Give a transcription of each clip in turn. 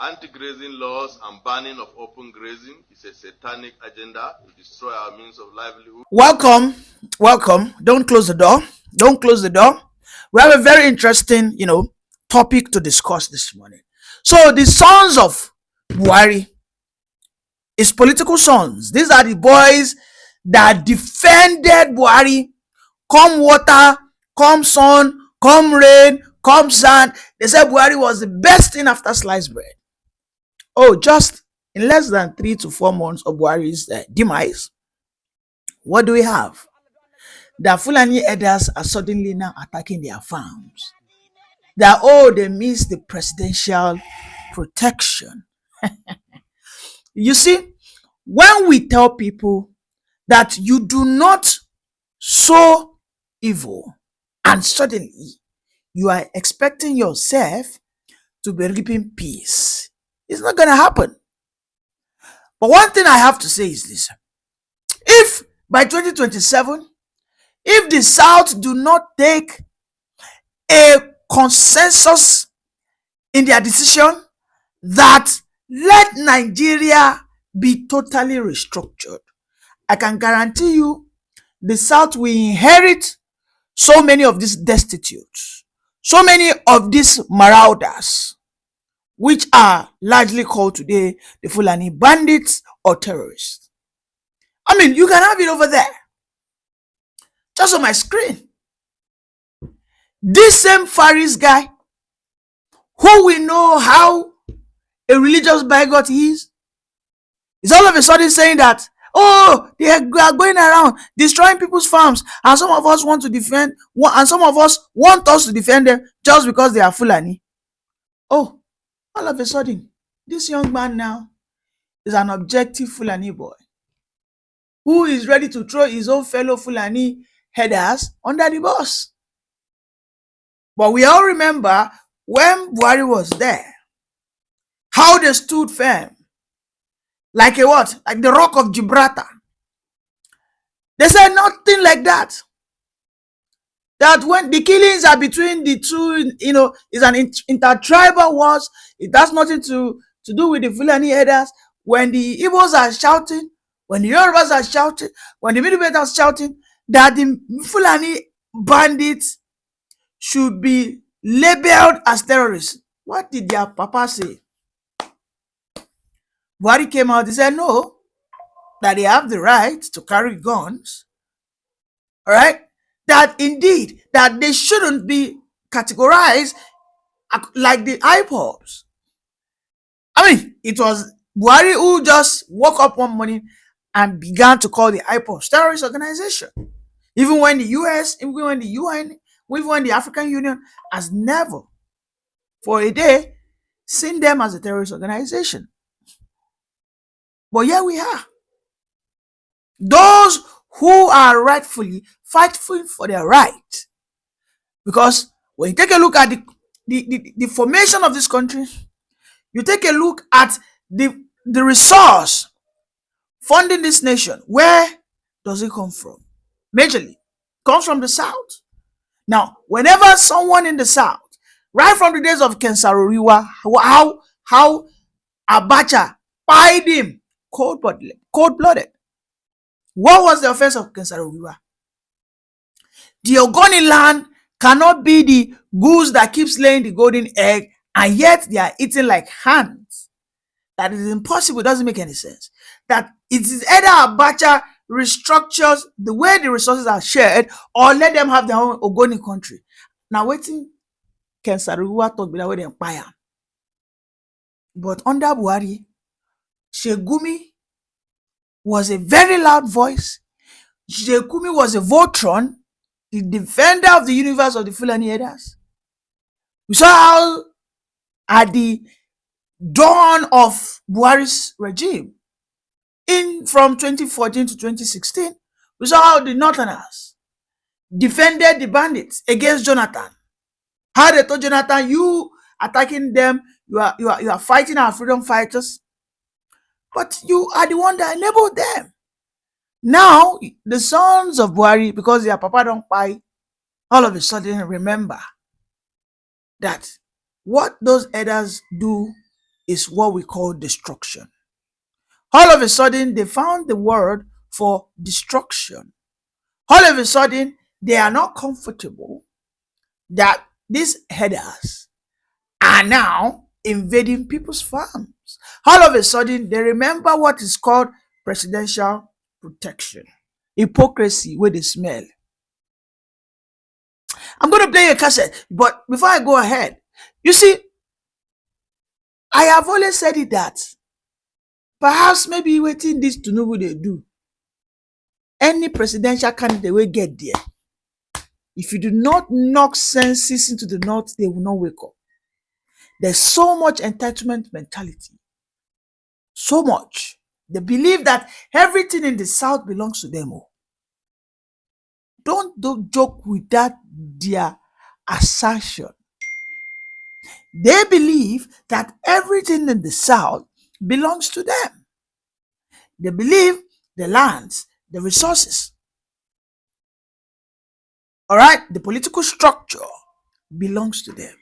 Anti-grazing laws and banning of open grazing is a satanic agenda to destroy our means of livelihood. Welcome, welcome. Don't close the door. Don't close the door. We have a very interesting, topic to discuss this morning. So the sons of Buhari is political sons. These are the boys that defended Buhari. Come water, come sun, come rain, come sand. They said Buhari was the best thing after sliced bread. Oh, just in less than 3 to 4 months of Buhari's demise, what do we have? The Fulani herders are suddenly now attacking their farms. They miss the presidential protection. You see, when we tell people that you do not sow evil and suddenly you are expecting yourself to be reaping peace, it's not going to happen. But one thing I have to say is this: if by 2027, if the South do not take a consensus in their decision that let Nigeria be totally restructured, I can guarantee you the South will inherit so many of these destitutes, so many of these marauders, which are largely called today the Fulani bandits or terrorists. I mean, you can have it over there, just on my screen. This same Faris guy, who we know how a religious bigot he is all of a sudden saying that, oh, they are going around destroying people's farms, and some of us want to defend, and some of us want us to defend them just because they are Fulani. Oh, all of a sudden, this young man now is an objective Fulani boy who is ready to throw his own fellow Fulani headers under the bus. But we all remember when Buhari was there, how they stood firm, like a what? Like the rock of Gibraltar. They said nothing like that. That when the killings are between the two, is an intertribal wars. It has nothing to do with the Fulani headers. When the Igbos are shouting, when the Yorubas are shouting, when the Middle Belt are shouting, that the Fulani bandits should be labeled as terrorists. What did their papa say? Buhari came out, he said no, that they have the right to carry guns. All right? That indeed, that they shouldn't be categorized like the IPOBs. I mean, it was Buhari who just woke up one morning and began to call the IPOBs terrorist organization. Even when the US, even when the UN, even when the African Union has never, for a day, seen them as a terrorist organization. But here we are. Those who are rightfully fighting for their right. Because when you take a look at the formation of this country, you take a look at the resource funding this nation, where does it come from? Majorly, it comes from the South. Now, whenever someone in the South, right from the days of Kensaruriwa, how Abacha pied him cold-blooded. What was the offense of Kensaruriwa? The Ogoni land cannot be the goose that keeps laying the golden egg, and yet they are eating like hands. That is impossible. It doesn't make any sense. That it is either Abacha restructures the way the resources are shared, or let them have their own Ogoni country. Now, waiting Kensaruriwa talk about the empire. But under Buhari, Shegumi was a very loud voice. Shegumi was a Voltron, the defender of the universe of the Fulani herders. We saw how at the dawn of Buhari's regime, from 2014 to 2016, we saw how the Northerners defended the bandits against Jonathan. How they told Jonathan, you attacking them, you are fighting our freedom fighters, but you are the one that enabled them. Now, the sons of Buhari, because their papa don't buy, all of a sudden remember that what those elders do is what we call destruction. All of a sudden, they found the word for destruction. All of a sudden, they are not comfortable that these headers are now invading people's farms. All of a sudden, they remember what is called presidential protection. Hypocrisy where they smell. I'm going to play a cassette, but before I go ahead, you see, I have always said it that perhaps maybe waiting this TINUBU they do. Any presidential candidate will get there. If you do not knock senses into the north, they will not wake up. There's so much entitlement mentality. So much. They believe that everything in the south belongs to them. Don't joke with that, their assertion. They believe that everything in the south belongs to them. They believe the lands, the resources, all right, the political structure belongs to them.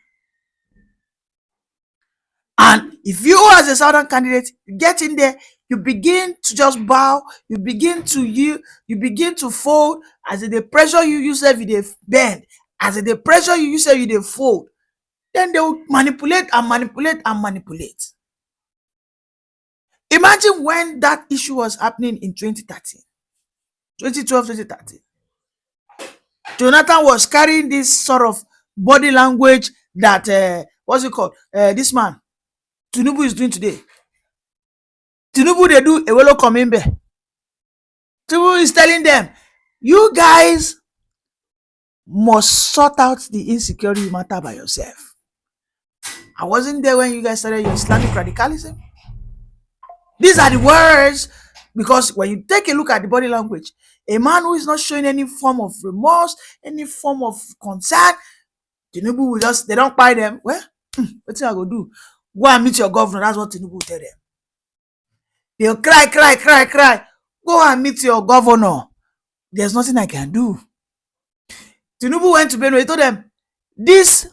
And if you as a southern candidate get in there, you begin to just bow, you begin to yield, you begin to fold. As they pressure you, you say you bend. As they pressure you, you say you fold. Then they will manipulate and manipulate and manipulate. Imagine when that issue was happening in 2013, 2012, 2013. Jonathan was carrying this sort of body language that, what's it called? This man, TINUBU is doing today. TINUBU, they do a well coming back. TINUBU is telling them, you guys must sort out the insecurity matter by yourself. I wasn't there when you guys started your Islamic radicalism. These are the words, because when you take a look at the body language, a man who is not showing any form of remorse, any form of concern, TINUBU will just, they don't buy them. Well, what's I go do? Go and meet your governor. That's what TINUBU will tell them. They'll cry, cry, cry, cry. Go and meet your governor. There's nothing I can do. TINUBU went to Benue. He told them, this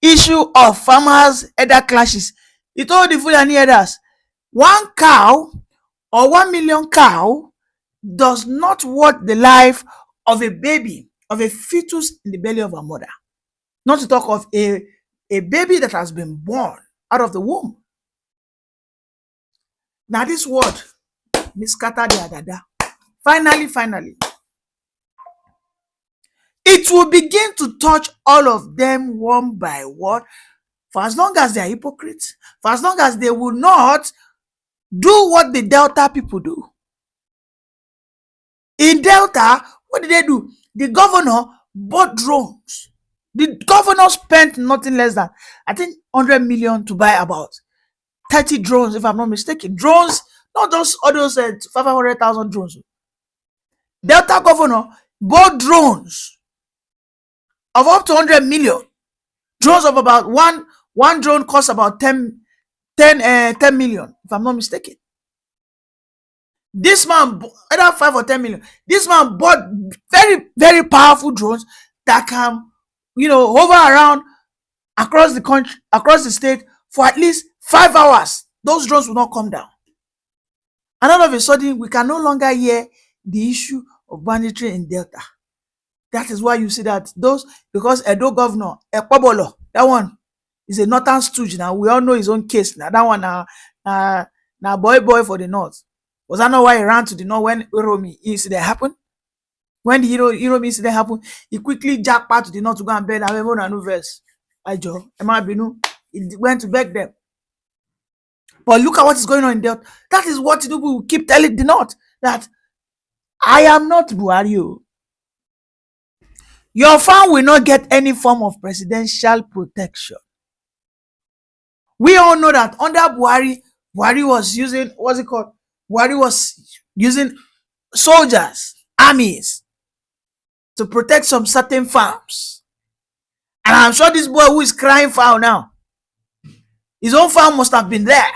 issue of farmers' header clashes, he told the Fulani herders, 1 cow or 1 million cow does not worth the life of a baby, of a fetus in the belly of a mother. Not to talk of a baby that has been born out of the womb. Now this word, miskata de agada. Finally, it will begin to touch all of them one by one. For as long as they are hypocrites, for as long as they will not do what the Delta people do. In Delta, what did they do? The governor bought drones. The governor spent nothing less than, I think, 100 million to buy about 30 drones, if I'm not mistaken. Drones, not those others, 500,000 drones. Delta governor bought drones of up to 100 million. Drones of about one drone costs about 10 million, if I'm not mistaken. This man, either 5 or 10 million, this man bought very, very powerful drones that can, hover around across the country, across the state for at least 5 hours. Those drones will not come down. And all of a sudden, we can no longer hear the issue of banditry in Delta. That is why you see that because Edo governor, Ekpobolo, that one is a northern stooge now. We all know his own case now. That one now boy for the north. Was that not why he ran to the north when Iromi incident happened? When the Iromi incident happened, he quickly jackpot to the north to go and beg Avemona no verse. Ajo, Emma Binu, he went to beg them. But look at what is going on in Delta. That is what TINUBU will keep telling the north, that I am not BUHARI. Your farm will not get any form of presidential protection. We all know that under Buhari was using, what's it called? Buhari was using soldiers, armies, to protect some certain farms. And I'm sure this boy who is crying foul now, his own farm must have been there.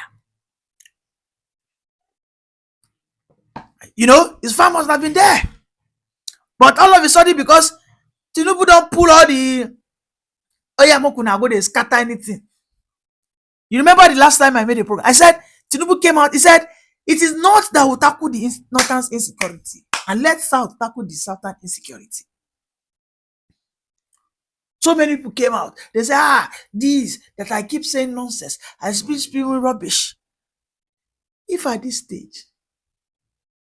His farm must have been there. But all of a sudden, because TINUBU don't pull all the, oh yeah, Mokuna go, they scatter anything. You remember the last time I made a program? I said, Tinubu came out, he said, it is not that we tackle the northern insecurity and let South tackle the southern insecurity. So many people came out. They say, these that I keep saying nonsense, I speak rubbish. If at this stage,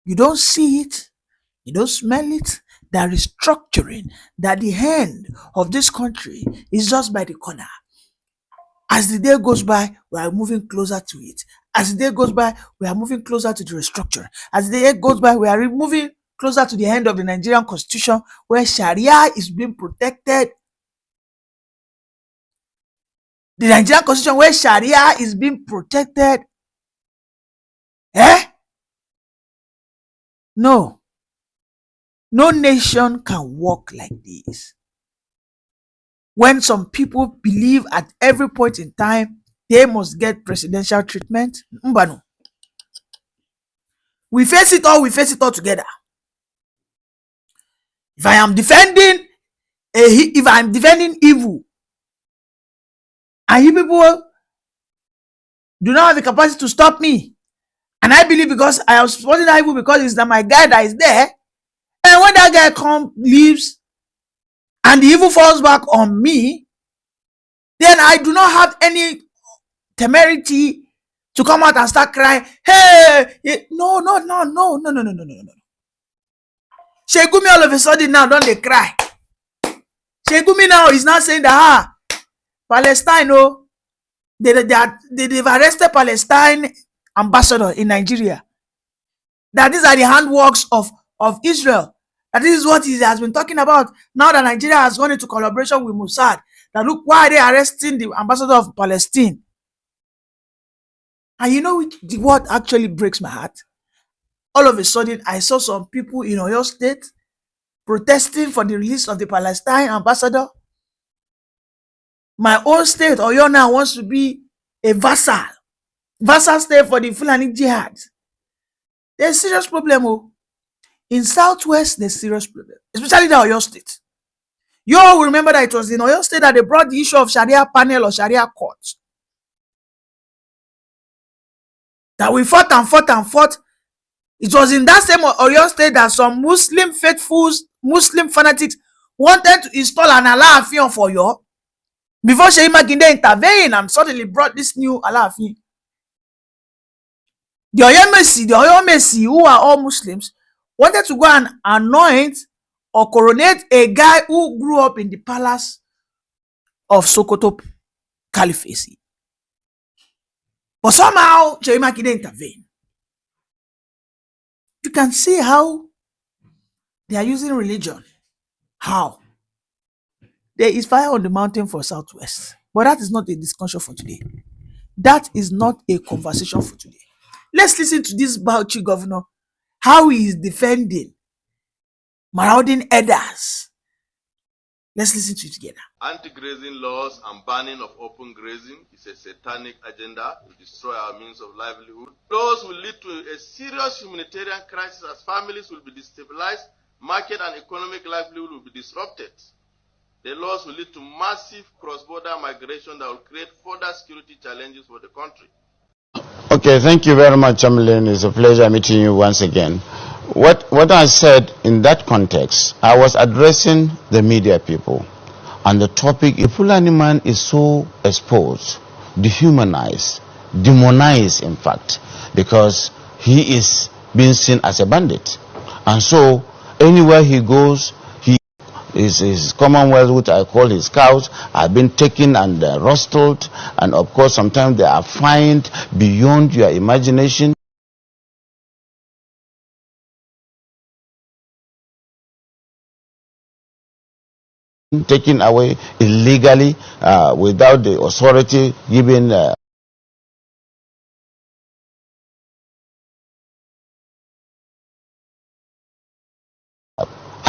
you don't see it, you don't smell it, that restructuring, that the end of this country is just by the corner. As the day goes by, we are moving closer to it. As the day goes by, we are moving closer to the restructure. As the day goes by, we are moving closer to the end of the Nigerian constitution, where Sharia is being protected. The Nigerian constitution where Sharia is being protected. No. No nation can work like this. When some people believe at every point in time they must get presidential treatment, mbano. We face it all together. If I'm defending evil, and you people do not have the capacity to stop me, and I believe because I am supporting that evil because it's my guy that is there, and when that guy leaves, and the evil falls back on me, then I do not have any temerity to come out and start crying. Hey, no. Shegumi all of a sudden now don't they cry. Shegumi now is not saying that Palestine, they've arrested Palestine ambassador in Nigeria. That these are the handworks of Israel. That this is what he has been talking about. Now that Nigeria has gone into collaboration with Mossad, that look, why are they arresting the ambassador of Palestine? And you know what actually breaks my heart? All of a sudden, I saw some people in Oyo State protesting for the release of the Palestine ambassador. My own state, Oyo, now wants to be a vassal state for the Fulani jihad. There's a serious problem. In Southwest, there's a serious problem, especially the Oyo State. You all will remember that it was in Oyo State that they brought the issue of Sharia panel or Sharia courts. That we fought. It was in that same Oyo State that some Muslim faithfuls, Muslim fanatics wanted to install an Alaafin for Oyo before Seyi Makinde intervened and suddenly brought this new Alaafin. The Oyo Mesi, who are all Muslims, wanted to go and anoint or coronate a guy who grew up in the palace of Sokoto Caliphate. But somehow, Seyi Makinde intervened. You can see how they are using religion. How? There is fire on the mountain for Southwest. But that is not a discussion for today. That is not a conversation for today. Let's listen to this Bauchi governor, how he is defending marauding elders. Let's listen to it together. Anti-grazing laws and banning of open grazing is a satanic agenda to destroy our means of livelihood. Laws will lead to a serious humanitarian crisis as families will be destabilized, market and economic livelihood will be disrupted. The laws will lead to massive cross-border migration that will create further security challenges for the country. Okay, thank you very much, Chamberlain. It's a pleasure meeting you once again. What I said in that context, I was addressing the media people. And the topic, the Fulani man is so exposed, dehumanized, demonized in fact, because he is being seen as a bandit. And so, anywhere he goes, his commonwealth, which I call his cows, have been taken and rustled, and of course sometimes they are fined beyond your imagination. Taken away illegally without the authority giving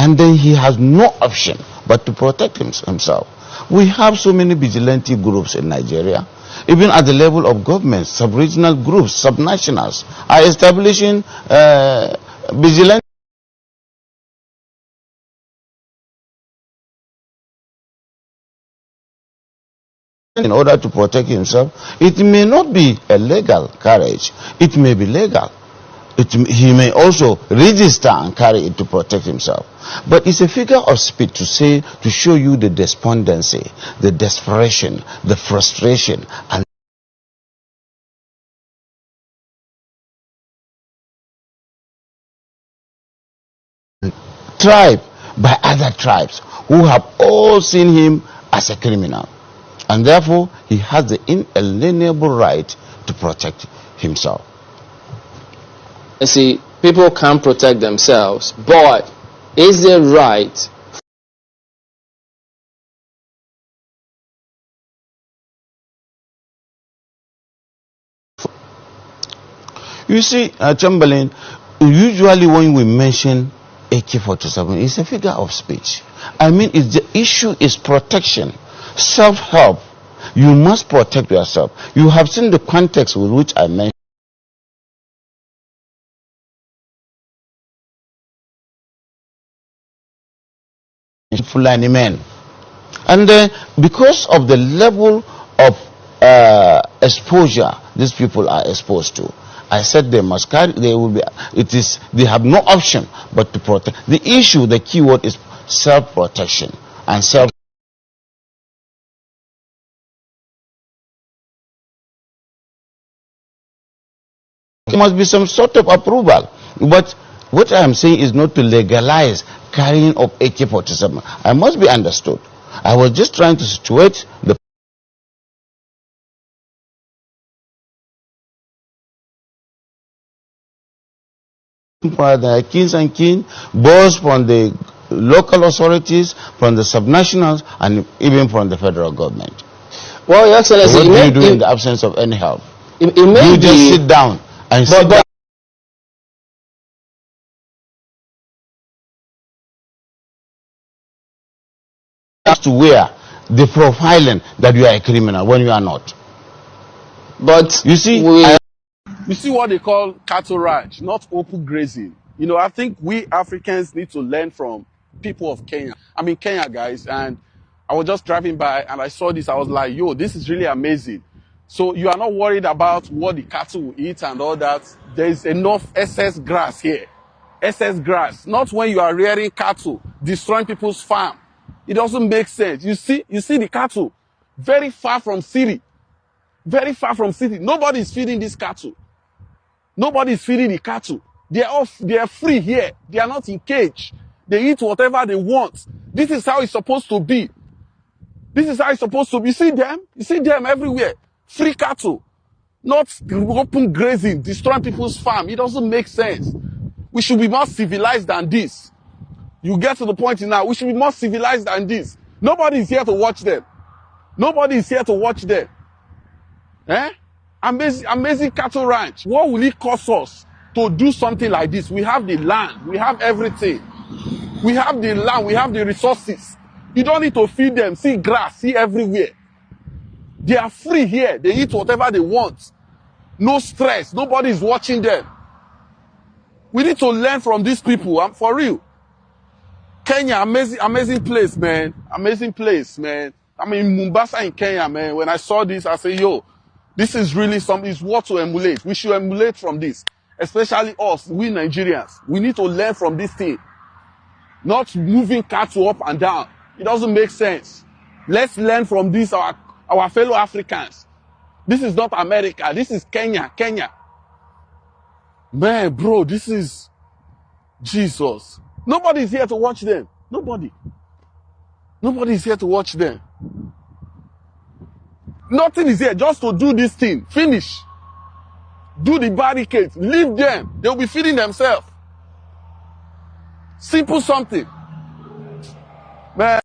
and then he has no option but to protect himself. We have so many vigilante groups in Nigeria, even at the level of government. Sub-regional groups, subnationals are establishing vigilante in order to protect himself. It may not be a legal carriage. It may be legal. He may also register and carry it to protect himself. But it's a figure of speech to say, to show you the despondency, the desperation, the frustration, and tribe by other tribes who have all seen him as a criminal. And therefore, he has the inalienable right to protect himself. You see, people can't protect themselves, but is there right? You see, Chamberlain, usually when we mention AK-47, it's a figure of speech. I mean, the issue is protection, self-help. You must protect yourself. You have seen the context with which I mentioned. Fulani men. And because of the level of exposure these people are exposed to, I said they must carry, they have no option but to protect. The issue, the key word is self-protection and self. There must be some sort of approval. But what I am saying is not to legalize carrying of AK-47. I must be understood. I was just trying to situate the kings and queens, both from the local authorities, from the subnationals, and even from the federal government. Well, Your Excellency, what do you do in the absence of any help? It may you just sit down and sit down. To where the profiling that you are a criminal when you are not. But you see, you see what they call cattle ranch, not open grazing. You know, I think we Africans need to learn from people of Kenya. I'm in Kenya, guys, and I was just driving by and I saw this. I was like, yo, this is really amazing. So you are not worried about what the cattle will eat and all that. There is enough excess grass here. Excess grass. Not when you are rearing cattle, destroying people's farm. It doesn't make sense. You see the cattle very far from city. Very far from city. Nobody is feeding this cattle. Nobody is feeding the cattle. They are free here. They are not in cage. They eat whatever they want. This is how it's supposed to be. This is how it's supposed to be. You see them? You see them everywhere. Free cattle. Not open grazing, destroying people's farm. It doesn't make sense. We should be more civilized than this. You get to the point now, we should be more civilized than this. Nobody is here to watch them. Nobody is here to watch them. Eh? Amazing cattle ranch. What will it cost us to do something like this? We have the land. We have everything. We have the land. We have the resources. You don't need to feed them. See grass. See everywhere. They are free here. They eat whatever they want. No stress. Nobody is watching them. We need to learn from these people. I'm for real. Kenya, amazing place, man. Amazing place, man. I mean, Mombasa in Kenya, man. When I saw this, I said, yo, this is really something, it's what to emulate. We should emulate from this. Especially us, we Nigerians. We need to learn from this thing. Not moving cattle up and down. It doesn't make sense. Let's learn from this, our fellow Africans. This is not America. This is Kenya. Kenya. Man, bro, this is Jesus. Nobody is here to watch them. Nobody. Nobody is here to watch them. Nothing is here just to do this thing. Finish. Do the barricades. Leave them. They'll be feeding themselves. Simple something. Man.